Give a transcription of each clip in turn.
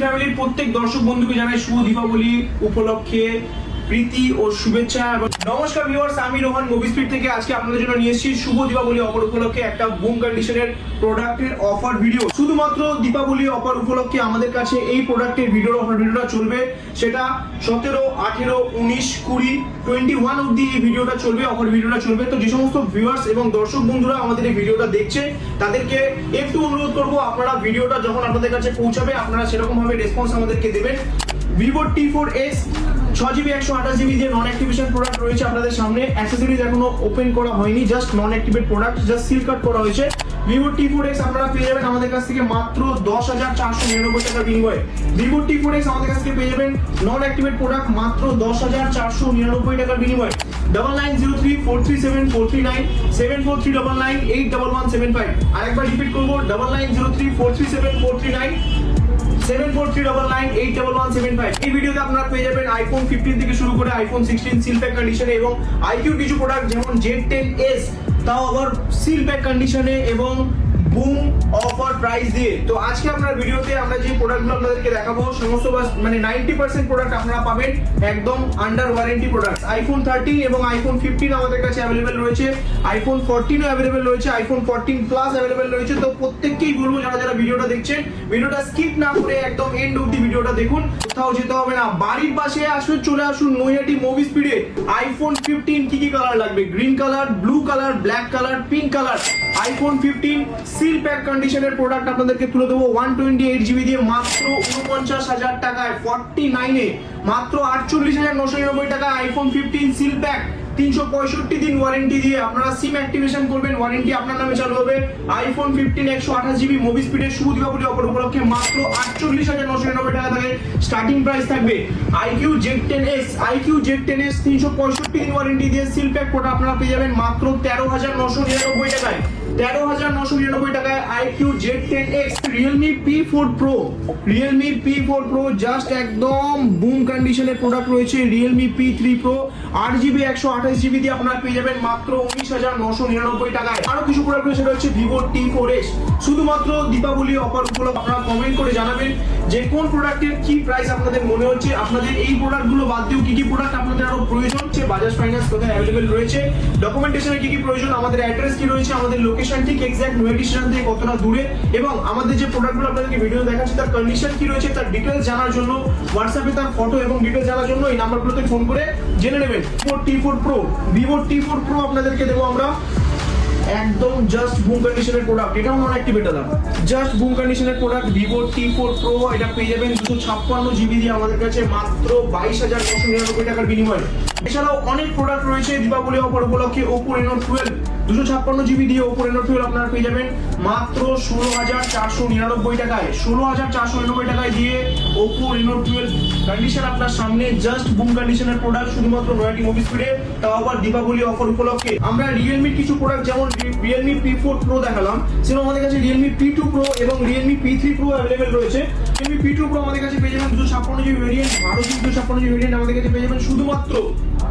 ফ্যামিলির প্রত্যেক দর্শক বন্ধুকে জানাই শুভ দীপাবলি উপলক্ষে প্রীতি ও শুভেচ্ছা। নমস্কার ভিউয়ার্স, আমি রোহন মুভি স্পিড থেকে আজকে আপনাদের জন্য নিয়ে এসেছি শুভ দীপাবলি অফার উপলক্ষে একটা বুম কন্ডিশনের প্রোডাক্টের অফার ভিডিও। শুধুমাত্র দীপাবলি অফার উপলক্ষে আমাদের কাছে এই প্রোডাক্টের অফার ভিডিওটা চলবে, সেটা 17, 18, 19, 20, 21 অবধি এই ভিডিওটা চলবে, অফার ভিডিওটা চলবে। তো যে সমস্ত ভিউয়ার্স এবং দর্শক বন্ধুরা আমাদের এই ভিডিওটা দেখছে তাদেরকে একটু অনুরোধ করবো, আপনারা ভিডিওটা যখন আপনাদের কাছে পৌঁছাবে আপনারা সেরকম ভাবে রেসপন্স আমাদেরকে দেবেন। ভিভো T4s 6GB 128GB যে নন অ্যাক্টিভেশন প্রোডাক্ট রয়েছে আপনাদের সামনে, অ্যাক্সেসরিজ এখনো ওপেন করা হয়নি, just non activate product, just seal cut করা হয়েছে। ভিভো T4s আপনারা পেয়ে যাবেন আমাদের কাছ থেকে মাত্র 10,499 টাকার বিনিময়ে। ভিভো T4s আমাদের কাছ থেকে পেয়ে যাবেন নন অ্যাক্টিভেট প্রোডাক্ট মাত্র 10,499 টাকার বিনিময়ে। 9903437439 74399 81175। আরেকবার রিপিট করবো, 9903437439 74399 81175। এই ভিডিওতে আপনারা পেয়ে যাবেন আইফোন 15 থেকে শুরু করে আইফোন 16 সিল প্যাক কন্ডিশনে এবং আইকিউর কিছু প্রোডাক্ট যেমন Z10s তাও আবার সিল প্যাক কন্ডিশনে এবং বুম অফার প্রাইস দিয়ে। তো আজকে আপনার ভিডিওতে আমরা যে প্রোডাক্টগুলো আপনাদেরকে দেখাবো সমস্ত মানে 90% প্রোডাক্ট আপনারা পাবেন একদম আন্ডার ওয়ারেন্টি প্রোডাক্ট। আইফোন 13 এবং আইফোন 15 আমাদের কাছে অ্যাভেলেবেল রয়েছে, আইফোন 14 ও অ্যাভেলেবেল রয়েছে, আইফোন 14 প্লাস অ্যাভেলেবেল রয়েছে। তো প্রত্যেককেই বলবো যারা যারা ভিডিওটা দেখছেন ভিডিওটা স্কিপ না করে একদম এন্ড অবধি ভিডিওটা দেখুন, কোথাও যেতে হবে না, বাড়ির পাশে আসুন, চলে আসুন নৈহাটি মুভি স্পিডে। আইফোন 15 কি কি কালার লাগবে? Green colour, blue colour, black colour, pink colour. IPhone 15 seal pack কন্ডিশনের প্রোডাক্ট আপনাদেরকে তুলে দেবো 128GB দিয়ে মাত্র 49,000 টাকায় 49 মাত্র 48,999 টাকা। আইফোন 15 সিল প্যাক 365 দিন ওয়ারেন্টি দিয়ে আপনারা সিম অ্যাক্টিভেশন করবেন, ওয়ারেন্টি আপনার নামে চালু হবে। আইফোন 15 128GB মুভি স্পিডের শুভ দীপাবলি অফার উপলক্ষে মাত্র 48,999 টাকা থেকে স্টার্টিং প্রাইস থাকবে। আইকিউ Z10s 365 দিন ওয়ারেন্টি দিয়ে সিল প্যাক প্রোডাক্ট আপনারা পেয়ে যাবেন মাত্র 13,999 টাকায়। 13,999 টাকায় iQOO Z10s। Realme P4 Pro just একদম বুম কন্ডিশনের প্রোডাক্ট রয়েছে। Realme P3 Pro 8GB 128GB দিয়ে আপনারা পেয়ে যাবেন মাত্র 19,999 টাকায়। আরো কিছু প্রোডাক্ট রয়েছে, রয়েছে Vivo T4s। শুধুমাত্র দীপাবলি অফার উপলক্ষে আপনারা কমেন্ট করে জানাবেন যে কোন প্রোডাক্টের কি প্রাইস আপনাদের মনে হচ্ছে, আপনাদের এই প্রোডাক্টগুলো বাদ দিয়েও কি কি প্রোডাক্ট আপনাদের আরো প্রয়োজন হচ্ছে, বাজাজ ফাইন্যান্স কোথায় অ্যাভেলেবেল রয়েছে, ডকুমেন্টেশনে কি কি প্রয়োজন, আমাদের অ্যাড্রেস কি রয়েছে, আমাদের লোকেশন ঠিক এক্সাক্ট নৈহাটি স্টেশন থেকে কতটা দূরে, এবং আমাদের যে প্রোডাক্টগুলো আপনাদেরকে ভিডিও দেখাচ্ছি তার কন্ডিশন কি রয়েছে তার ডিটেইলস জানার জন্য হোয়াটসঅ্যাপে তার ফটো এবং ডিটেইলস জানার জন্য এই নাম্বারগুলোতে ফোন করে জেনে নেবেন। Vivo T4 Pro আপনাদেরকে দেবো আমরা একদম জাস্ট বুম কন্ডিশনের প্রোডাক্ট, এটাও নন অ্যাক্টিভেট না, জাস্ট বুম কন্ডিশনের প্রোডাক্ট Vivo T4 Pro। এটা পেয়ে যাবেন 256GB দিয়ে আমাদের কাছে মাত্র 22,999 টাকার বিনিময়ে। এছাড়াও অনেক প্রোডাক্ট রয়েছে দীপাবলি অফার উপলক্ষে। Oppo Reno 12 256GB দিয়ে Oppo Reno 12 আপনারা পেয়ে যাবেন মাত্র 16,499 টাকায়। 16,499 টাকায় দিয়ে Oppo Reno 12 কন্ডিশন আপনার সামনে, জাস্ট বুম কন্ডিশনের প্রোডাক্ট শুধুমাত্র নৈহাটি মুভি স্পিডে, তাও আবার দীপাবলি অফার উপলক্ষে। আমরা Realme কিছু প্রোডাক্ট যেমন Realme P4 Pro দেখালাম, সেরকম আমাদের কাছে Realme P2 Pro এবং Realme P3 Pro অ্যাভেলেবেল রয়েছে। Realme P2 Pro আমাদের কাছে পেয়ে যাবেন 256GB variant, 12GB 256GB variant আমাদের কাছে পেয়ে যাবেন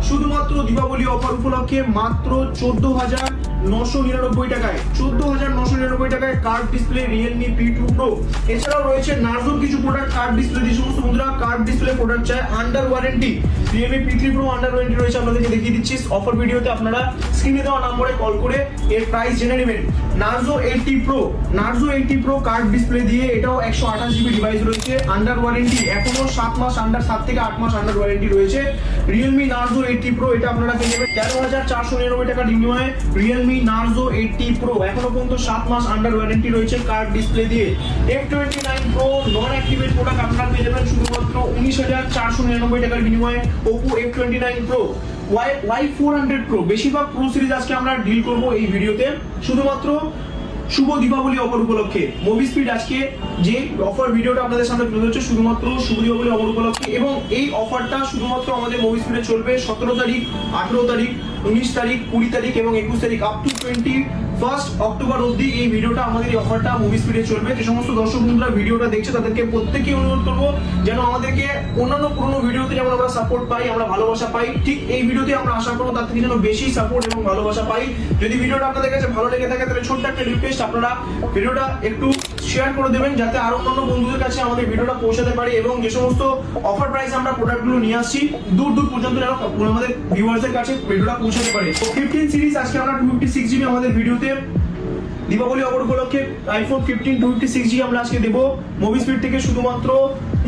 শুধুমাত্র দীপাবলি অফার উপলক্ষে মাত্র 14,999 টাকায়। 14,999 টাকায় curve display Realme P2 Pro। এছাড়াও রয়েছে নার্জোর কিছু প্রোডাক্ট কার্ভ ডিসপ্লে, যে সমস্ত বন্ধুরা কার্ভ ডিসপ্লে প্রোডাক্ট চায় under warranty, Realme P3 Pro under warranty রয়েছে, আপনাদেরকে দেখিয়ে দিচ্ছি অফার ভিডিওতে। আপনারা স্ক্রিনে দেওয়া নম্বরে কল করে এর প্রাইস জেনে নেবেন। নার্জো 80 Pro কার্ভ ডিসপ্লে দিয়ে, এটাও 128GB ডিভাইস রয়েছে, আন্ডার ওয়ারেন্টি, এখনো 7 মাস আন্ডার 7 থেকে 8 মাস আন্ডার ওয়ারেন্টি রয়েছে। Realme Narzo 80 Pro এটা আপনারা পেয়ে যাবেন 13,499 টাকার বিনিময়ে। Realme Narzo 80 Pro এখনো পর্যন্ত 7 মাস আন্ডার ওয়ারেন্টি রয়েছে কার্ভ ডিসপ্লে দিয়ে। F29 Pro নন অ্যাক্টিভেট প্রোডাক্ট আপনারা পেয়ে যাবেন শুধুমাত্র 19,499 টাকার বিনিময়ে। Oppo F29 Pro Y400 Pro, বেশিরভাগ প্রো সিরিজ আজকে আমরা ডিল করব এই ভিডিওতে শুধুমাত্র শুভ দীপাবলি অফার উপলক্ষে। মুভি স্পিড আজকে যে অফার ভিডিওটা আপনাদের সামনে তুলে ধরছে শুধুমাত্র শুভ দীপাবলি অফার উপলক্ষে, এবং এই অফারটা শুধুমাত্র আমাদের মুভি স্পিডে চলবে 17 তারিখ, 18 তারিখ, 19 তারিখ, 20 তারিখ এবং 21 তারিখ আপ টু 21 অক্টোবর অবধি এই ভিডিওটা আমাদের এই অফারটা মুভি স্পিডে চলবে। যে সমস্ত দর্শক বন্ধুরা ভিডিওটা দেখছে তাদেরকে প্রত্যেককে অনুরোধ করবো যেন আমাদেরকে অন্যান্য পুরোনো ভিডিওতে যেমন আমরা সাপোর্ট পাই, আমরা ভালোবাসা পাই, ঠিক এই ভিডিওতে আমরা আশা করবো তার থেকে যেন বেশি সাপোর্ট এবং ভালোবাসা পাই। যদি ভিডিওটা আপনাদের কাছে ভালো লেগে থাকে তাহলে ছোট্ট একটা রিকোয়েস্ট, আপনারা ভিডিওটা একটু শেয়ার করে দেবেন যাতে আরো অন্যান্য বন্ধুদের কাছে আমাদের ভিডিওটা পৌঁছাতে পারে, এবং যে সমস্ত অফার প্রাইস আমরা প্রোডাক্টগুলো নিয়ে আসছি দূর দূর পর্যন্ত যেন আমাদের ভিউয়ার্সদের কাছে ভিডিওটা পৌঁছাতে পারে। তো 15 সিরিজ আজকে আমরা 256GB আমাদের ভিডিওতে দীপাবলি অফার উপলক্ষে আইফোন 15 256GB আমরা আজকে দেবো মুভি স্পিড থেকে শুধুমাত্র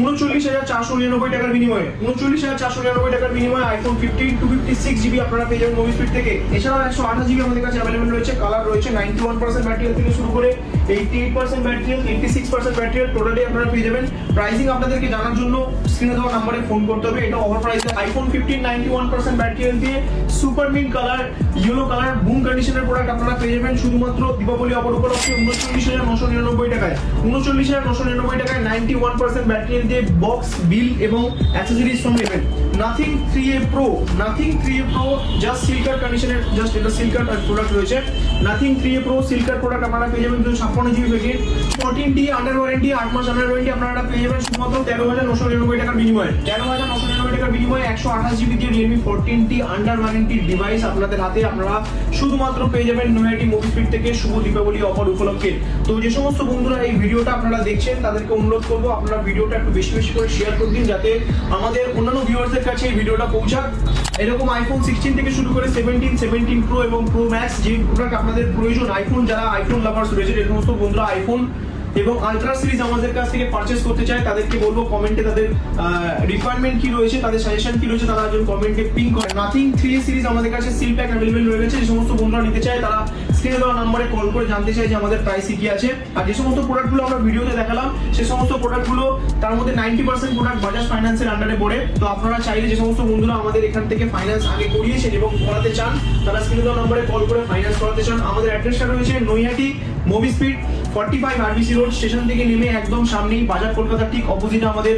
39,499 টাকার বিনিময়ে। 39,499 টাকার বিনিময়ে আইফোন 15 256GB আপনারা পেয়ে যাবেন মুভি স্পিড থেকে। এছাড়াও 128GB আমাদের কাছে অ্যাভেলেবল রয়েছে, কালার রয়েছে 91% ব্যাটারি থেকে শুরু করে 88% ব্যাটারি, 86% ব্যাটারি টোটালি আপনারা পেয়ে যাবেন। প্রাইসিং আপনাদেরকে জানার জন্য স্ক্রিনে দেওয়া নম্বরে ফোন করতে হবে। এটা অফার প্রাইসে আইফোন 15 91% ব্যাটারি দিয়ে super mint colour, yellow colour, broom কন্ডিশনের প্রোডাক্ট আপনারা পেয়ে যাবেন শুধুমাত্র দীপাবলি অফার উপলক্ষে 39,999 টাকায়। 39,999 টাকায় 91% ব্যাটারি দিয়ে বক্স, বিল এবং অ্যাকসেসরিজ সব নেবেন। Nothing 3A Pro, Nothing 3A Pro just সিল্কার কন্ডিশনের, জাস্ট এটা সিল্কার প্রোডাক্ট রয়েছে। নাথিং 3A Pro সিল্কার প্রোডাক্ট আপনারা পেয়ে যাবেন 56GB variant, 14D under warranty, 8 মাস আন্ডার ওয়ারেন্টি আপনারা পেয়ে যাবেন শুধুমাত্র 13,999 টাকার বিনিময়ে। 13,999 টাকার বিনিময়ে 128GB দিয়ে Realme 14T under warranty device আপনাদের হাতে আপনারা শুধুমাত্র পেয়ে যাবেন নয়াটি মুভি স্পিড থেকে শুভ দীপাবলি অফার উপলক্ষে। তো যে সমস্ত বন্ধুরা এই ভিডিওটা আপনারা দেখছেন তাদেরকে অনুরোধ করবো আপনারা ভিডিওটা একটু বেশি বেশি করে শেয়ার করে দিন যাতে আমাদের অন্যান্য ভিউয়ার্সদের কাছে এই ভিডিওটা পৌঁছাক। এরকম আইফোন 16 থেকে শুরু করে 17, 17 Pro এবং Pro Max যে প্রোডাক্ট আপনাদের প্রয়োজন, আইফোন যারা আইফোন লাভার্স রয়েছে এই সমস্ত বন্ধুরা আইফোন এবং আলট্রা সিরিজ আমাদের কাছ থেকে পারচেজ করতে চায় তাদেরকে বলবো কমেন্টে তাদের রিকোয়ারমেন্ট কি রয়েছে, তাদের সাজেশন কি রয়েছে তারা একজন কমেন্টে পিং করে। নাথিং 3A সিরিজ আমাদের কাছে সিল প্যাক অ্যাভেলেবল রয়ে গেছে, যে সমস্ত বন্ধুরা নিতে চায় তারা স্ক্রিনে দেওয়া নম্বরে কল করে জানতে চাই যে আমাদের প্রাইস কি আছে। আর যে সমস্ত প্রোডাক্টগুলো আমরা ভিডিওতে দেখালাম সে সমস্ত প্রোডাক্টগুলো তার মধ্যে 90% প্রোডাক্ট বাজাজ ফাইন্যান্সের আন্ডারে পড়ে। তো আপনারা চাইলে যে সমস্ত বন্ধুরা আমাদের এখান থেকে ফাইন্যান্স আগে করিয়েছেন এবং করাতে চান তারা স্ক্রিনে দেওয়া নম্বরে কল করে ফাইন্যান্স করাতে চান। আমাদের অ্যাড্রেসটা রয়েছে Naihati movie speed 45 RBC road, station থেকে নেমে একদম সামনেই বাজার কলকাতার ঠিক অপোজিটে আমাদের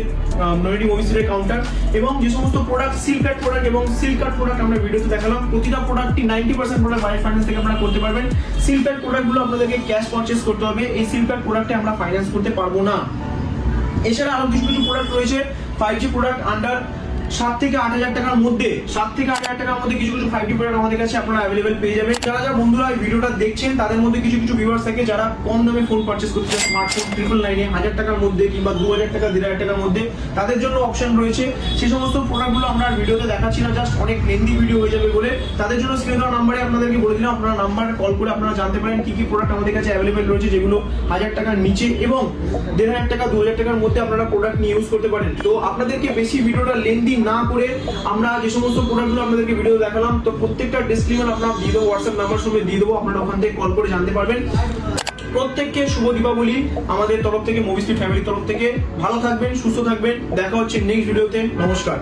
নৈহাটি মুভি স্পিডের কাউন্টার। এবং যে সমস্ত প্রোডাক্ট সিল কাট প্রোডাক্ট এবং সিল কাট প্রোডাক্ট আমরা ভিডিওতে দেখালাম প্রতিটা প্রোডাক্টই 90% প্রোডাক্ট বাজাজ ফাইন্যান্স থেকে আপনারা করতে পারবেন। সিল প্যাক প্রোডাক্টগুলো আপনাদেরকে ক্যাশ পারচেজ করতে হবে, এই সিল প্যাক প্রোডাক্টে আমরা ফাইন্যান্স করতে পারবো না। এছাড়া আরো কিছু কিছু প্রোডাক্ট রয়েছে 5G প্রোডাক্ট আন্ডার 7 থেকে 8,000 টাকার মধ্যে, 7 থেকে 8,000 টাকার মধ্যে কিছু কিছু 5G প্রোডাক্ট আমাদের কাছে আপনারা অ্যাভেলেবল পেয়ে যাবেন। যারা বন্ধুরা এই ভিডিওটা দেখছেন তাদের মধ্যে কিছু কিছু ভিউয়ার্স থাকে যারা কম দামে ফোন পারচেজ করতে চায়, স্মার্টফোন 999 1000 টাকার মধ্যে কিংবা 2000 টাকা 1500 টাকার মধ্যে, তাদের জন্য অপশন রয়েছে। সেই সমস্ত প্রোডাক্টগুলো আমরা ভিডিওতে দেখাচ্ছি না, জাস্ট অনেক লেন্দি ভিডিও হয়ে যাবে বলে তাদের জন্য স্ক্রিনে দেওয়া নম্বরে আপনাদেরকে বলে দিলাম আপনারা নাম্বারে কল করে আপনারা জানতে পারেন কি কি প্রোডাক্ট আমাদের কাছে অ্যাভেলেবল রয়েছে যেগুলো 1000 টাকার নিচে এবং 1500 টাকা 2000 টাকার মধ্যে আপনারা প্রোডাক্ট নিয়ে ইউজ করতে পারেন। তো আপনাদেরকে বেশি ভিডিওটা লেন্দি না করে আমরা যে সমস্ত প্রোডাক্টগুলো আপনাদেরকে ভিডিও দেখালাম তো প্রত্যেকটা ডিসক্রিপশন আপনারা দিয়ে দেবো, হোয়াটসঅ্যাপ নাম্বার সঙ্গে দিয়ে দেবো, আপনারা ওখান থেকে কল করে জানতে পারবেন। প্রত্যেককে শুভ দীপাবলি আমাদের তরফ থেকে, মুভি স্পিড ফ্যামিলির তরফ থেকে। ভালো থাকবেন, সুস্থ থাকবেন, দেখা হচ্ছে নেক্সট ভিডিওতে। নমস্কার।